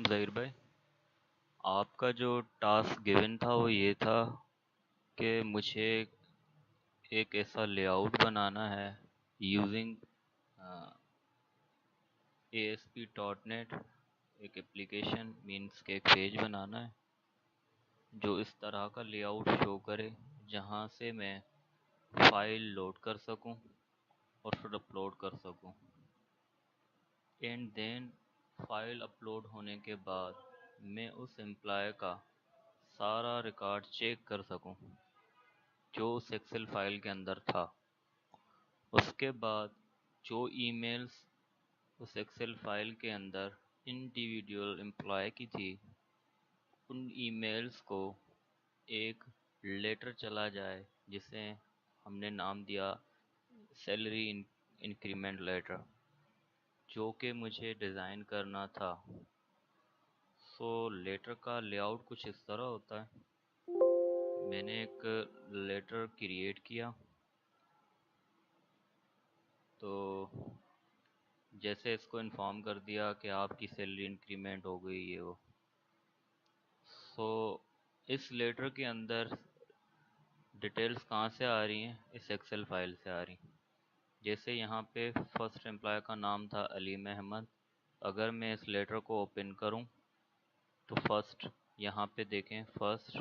ज़हीर भाई, आपका जो टास्क गिवन था वो ये था कि मुझे एक ऐसा लेआउट बनाना है यूजिंग ASP डॉट नेट। एक एप्लीकेशन मीन्स के एक पेज बनाना है जो इस तरह का लेआउट शो करे जहाँ से मैं फाइल लोड कर सकूं और फिर अपलोड कर सकूं। एंड देन फाइल अपलोड होने के बाद मैं उस एम्प्लॉय का सारा रिकॉर्ड चेक कर सकूं जो उस एक्सेल फाइल के अंदर था। उसके बाद जो ईमेल्स उस एक्सेल फाइल के अंदर इंडिविजुअल एम्प्लॉय की थी, उन ईमेल्स को एक लेटर चला जाए जिसे हमने नाम दिया सैलरी इंक्रीमेंट लेटर, जो कि मुझे डिज़ाइन करना था। सो लेटर का लेआउट कुछ इस तरह होता है। मैंने एक लेटर क्रिएट किया, तो जैसे इसको इन्फॉर्म कर दिया कि आपकी सैलरी इंक्रीमेंट हो गई ये वो। सो इस लेटर के अंदर डिटेल्स कहाँ से आ रही हैं? इस एक्सेल फाइल से आ रही। जैसे यहाँ पे फर्स्ट एम्प्लॉय का नाम था अलीम अहमद। अगर मैं इस लेटर को ओपन करूँ तो फर्स्ट यहाँ पे देखें, फर्स्ट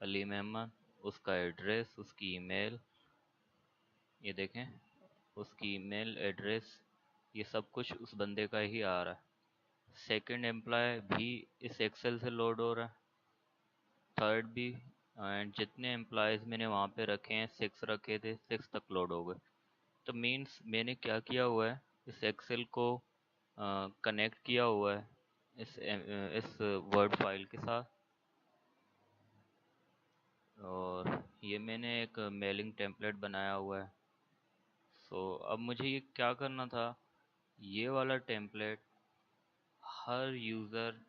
अलीम अहमद, उसका एड्रेस, उसकी ईमेल, ये देखें उसकी ईमेल एड्रेस, ये सब कुछ उस बंदे का ही आ रहा है। सेकंड एम्प्लॉय भी इस एक्सेल से लोड हो रहा है, थर्ड भी, एंड जितने एम्प्लॉयज़ मैंने वहाँ पे रखे हैं, 6 रखे थे, 6 तक लोड हो गए। तो मीन्स मैंने क्या किया हुआ है, इस एक्सेल को कनेक्ट किया हुआ है इस वर्ड फाइल के साथ। और ये मैंने एक मेलिंग टेम्पलेट बनाया हुआ है। सो अब मुझे ये क्या करना था, ये वाला टेम्पलेट हर यूज़र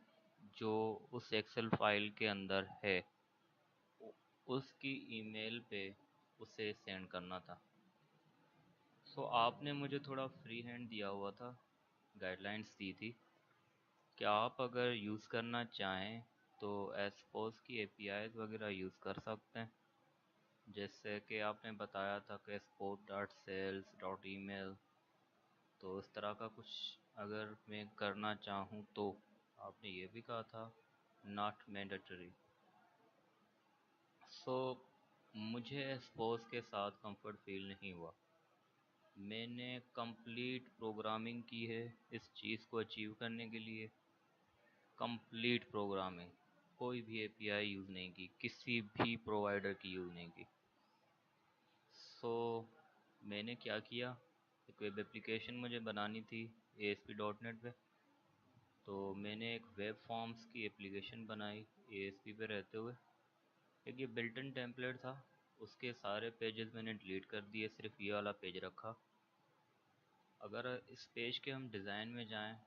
जो उस एक्सेल फाइल के अंदर है उसकी ईमेल पे उसे सेंड करना था। सो आपने मुझे थोड़ा फ्री हैंड दिया हुआ था, गाइडलाइंस दी थी कि आप अगर यूज़ करना चाहें तो एसपोज की एपीआईज वगैरह यूज़ कर सकते हैं। जैसे कि आपने बताया था कि sport.sales.email, तो इस तरह का कुछ अगर मैं करना चाहूँ तो आपने ये भी कहा था नॉट मैंडेटरी। सो मुझे एसपोज के साथ कंफर्ट फील नहीं हुआ। मैंने कंप्लीट प्रोग्रामिंग की है इस चीज़ को अचीव करने के लिए, कंप्लीट प्रोग्रामिंग, कोई भी एपीआई यूज़ नहीं की, किसी भी प्रोवाइडर की यूज़ नहीं की। सो मैंने क्या किया, एक वेब एप्लीकेशन मुझे बनानी थी ASP.NET पे। तो मैंने एक वेब फॉर्म्स की एप्लीकेशन बनाई ASP पे रहते हुए। एक ये बिल्ट इन टेम्पलेट था, उसके सारे पेजेस मैंने डिलीट कर दिए, सिर्फ ये वाला पेज रखा। अगर इस पेज के हम डिज़ाइन में जाएं,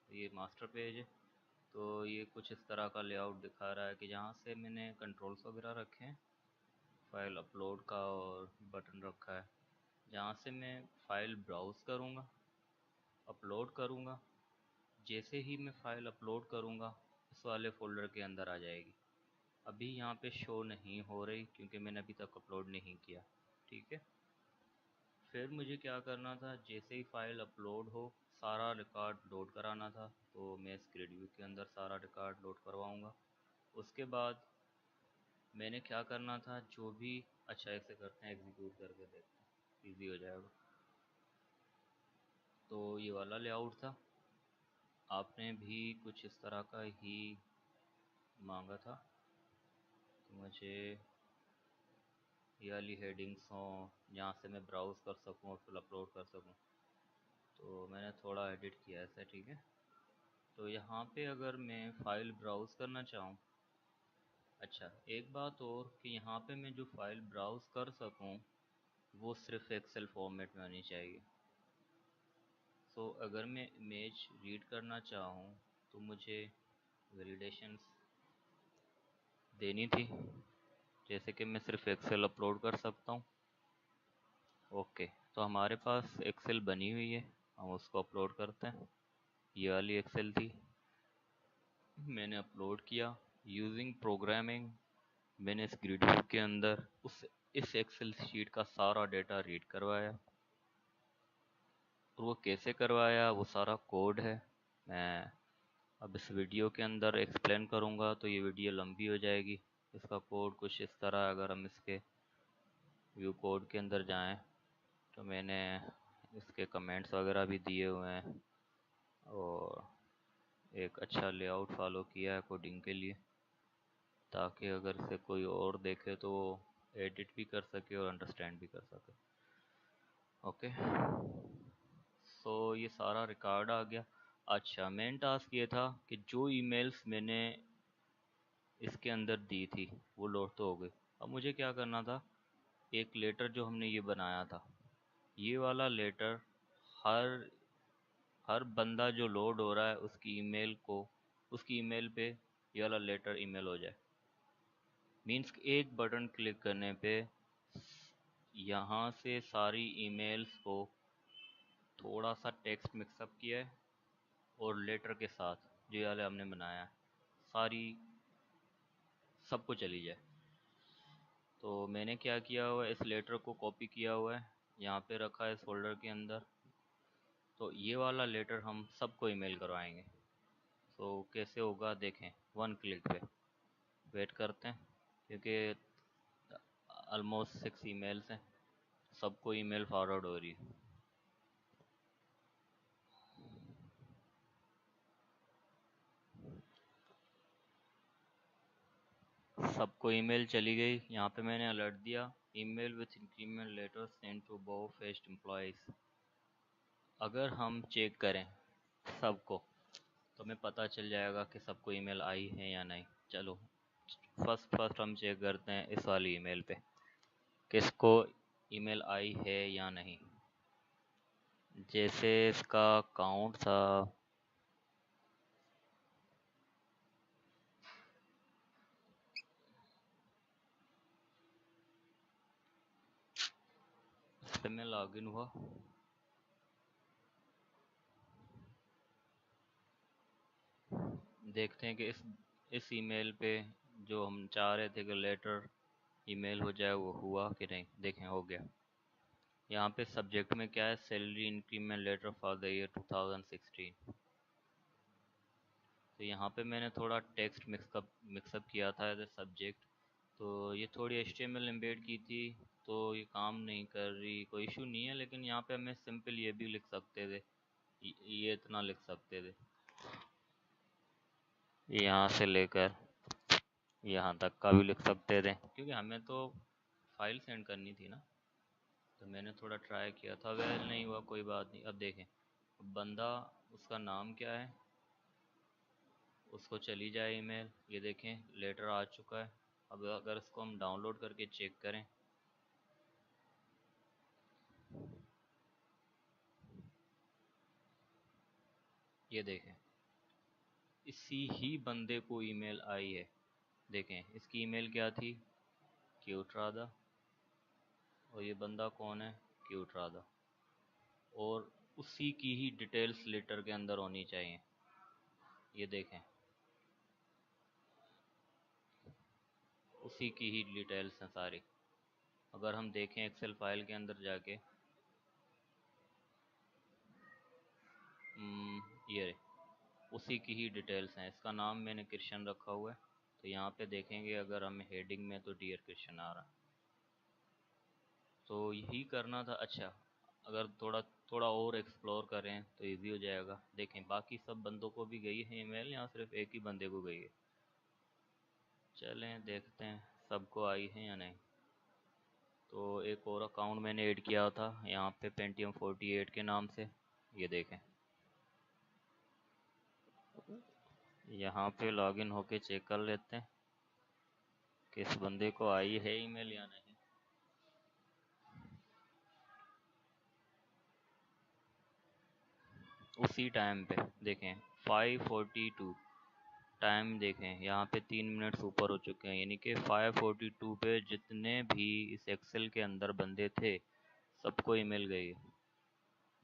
ये मास्टर पेज है, तो ये कुछ इस तरह का लेआउट दिखा रहा है कि जहाँ से मैंने कंट्रोल्स वगैरह रखे हैं, फाइल अपलोड का और बटन रखा है। जहाँ से मैं फ़ाइल ब्राउज़ करूँगा, अपलोड करूँगा, जैसे ही मैं फ़ाइल अपलोड करूँगा इस वाले फ़ोल्डर के अंदर आ जाएगी। अभी यहाँ पे शो नहीं हो रही क्योंकि मैंने अभी तक अपलोड नहीं किया, ठीक है। फिर मुझे क्या करना था, जैसे ही फ़ाइल अपलोड हो सारा रिकॉर्ड लोड कराना था, तो मैं इस ग्रिड व्यू के अंदर सारा रिकॉर्ड लोड करवाऊँगा। उसके बाद मैंने क्या करना था, जो भी, अच्छा ऐसे करते हैं, एग्जीक्यूट करके देखते हैं, ईजी हो जाएगा। तो ये वाला लेआउट था, आपने भी कुछ इस तरह का ही मांगा था कि मुझे ये वाली हेडिंग्स हों जहाँ से मैं ब्राउज़ कर सकूँ और फिर अपलोड कर सकूँ। तो मैंने थोड़ा एडिट किया ऐसा, ठीक है। तो यहाँ पे अगर मैं फ़ाइल ब्राउज़ करना चाहूँ, अच्छा एक बात और कि यहाँ पे मैं जो फ़ाइल ब्राउज़ कर सकूँ वो सिर्फ एक्सेल फॉर्मेट में होनी चाहिए। सो अगर मैं इमेज रीड करना चाहूँ तो मुझे वैलिडेशंस देनी थी, जैसे कि मैं सिर्फ एक्सेल अपलोड कर सकता हूँ। ओके, तो हमारे पास एक्सेल बनी हुई है, हम उसको अपलोड करते हैं। ये वाली एक्सेल थी। मैंने अपलोड किया यूजिंग प्रोग्रामिंग। मैंने इस ग्रिडबुक के अंदर उस इस एक्सेल शीट का सारा डेटा रीड करवाया, और वो कैसे करवाया वो सारा कोड है। मैं अब इस वीडियो के अंदर एक्सप्लेन करूँगा तो ये वीडियो लंबी हो जाएगी। इसका कोड कुछ इस तरह, अगर हम इसके व्यू कोड के अंदर जाएं तो मैंने इसके कमेंट्स वगैरह भी दिए हुए हैं, और एक अच्छा लेआउट फॉलो किया है कोडिंग के लिए, ताकि अगर इसे कोई और देखे तो वो एडिट भी कर सके और अंडरस्टैंड भी कर सके। ओके, सो ये सारा रिकॉर्ड आ गया। अच्छा, मेन टास्क ये था कि जो ईमेल्स मैंने इसके अंदर दी थी वो लोड तो हो गई। अब मुझे क्या करना था, एक लेटर जो हमने ये बनाया था, ये वाला लेटर हर हर बंदा जो लोड हो रहा है उसकी ईमेल पे ये वाला लेटर ईमेल हो जाए। मीन्स एक बटन क्लिक करने पे यहाँ से सारी ईमेल्स को थोड़ा सा टेक्स्ट मिक्सअप किया है, और लेटर के साथ जो ये वाला हमने बनाया है सारी सबको चली जाए। तो मैंने क्या किया हुआ है, इस लेटर को कॉपी किया हुआ है, यहाँ पे रखा है इस फोल्डर के अंदर। तो ये वाला लेटर हम सबको ईमेल करवाएंगे। तो कैसे होगा देखें, वन क्लिक पे। वेट करते हैं क्योंकि ऑलमोस्ट 6 ईमेल्स हैं, सबको ईमेल फॉरवर्ड हो रही है। सबको ईमेल चली गई। यहाँ पे मैंने अलर्ट दिया, email with increment letter send to above first employees. अगर हम चेक करें सबको तो हमें पता चल जाएगा कि सबको ईमेल आई है या नहीं। चलो फर्स्ट हम चेक करते हैं इस वाली ईमेल पे किसको ईमेल आई है या नहीं। जैसे इसका काउंट था, इस पे मैं लॉगिन हुआ, देखते हैं कि इस ईमेल पे जो हम चाह रहे थे कि लेटर ईमेल हो जाए वो हुआ कि नहीं। देखें, हो गया। यहाँ पे सब्जेक्ट में क्या है, salary increment letter for the year 2016। तो यहाँ पे मैंने थोड़ा टेक्स्ट मिक्सअप किया था एज ए सब्जेक्ट। तो ये थोड़ी HTML एम्बेड की थी, तो ये काम नहीं कर रही। कोई इशू नहीं है, लेकिन यहाँ पे हमें सिंपल ये भी लिख सकते थे, ये इतना लिख सकते थे, यहाँ से लेकर यहाँ तक का भी लिख सकते थे, क्योंकि हमें तो फाइल सेंड करनी थी ना। तो मैंने थोड़ा ट्राई किया था, वेल नहीं हुआ, कोई बात नहीं। अब देखें, बंदा उसका नाम क्या है, उसको चली जाए ईमेल। ये देखें लेटर आ चुका है। अब अगर इसको हम डाउनलोड करके चेक करें, ये देखें इसी ही बंदे को ईमेल आई है। देखें इसकी ईमेल क्या थी, क्यूट राधा, और ये बंदा कौन है, क्यूट राधा। और उसी की ही डिटेल्स लेटर के अंदर होनी चाहिए। ये देखें उसी की ही डिटेल्स हैं सारी। अगर हम देखें एक्सेल फाइल के अंदर जाके, ये उसी की ही डिटेल्स हैं। इसका नाम मैंने कृष्ण रखा हुआ है। तो यहाँ पे देखेंगे अगर हमें हेडिंग में तो डियर कृष्ण आ रहा है। तो यही करना था। अच्छा, अगर थोड़ा थोड़ा और एक्सप्लोर करें तो इजी हो जाएगा। देखें बाकी सब बंदों को भी गई है ईमेल, यहाँ सिर्फ एक ही बंदे को गई है। चलें देखते हैं सबको आई है या नहीं। तो एक और अकाउंट मैंने ऐड किया था यहाँ पे पेंटियम 48 के नाम से। ये देखें, यहाँ पे लॉगिन होके चेक कर लेते हैं कि इस बंदे को आई है ईमेल या नहीं। उसी टाइम पे देखें 5:42 टाइम, देखें यहाँ पे 3 मिनट्स ऊपर हो चुके हैं, यानी कि 5:42 पे जितने भी इस एक्सेल के अंदर बंदे थे सबको ईमेल गई है।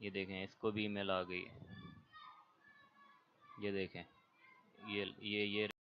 ये देखें इसको भी ईमेल आ गई है। ये देखें ये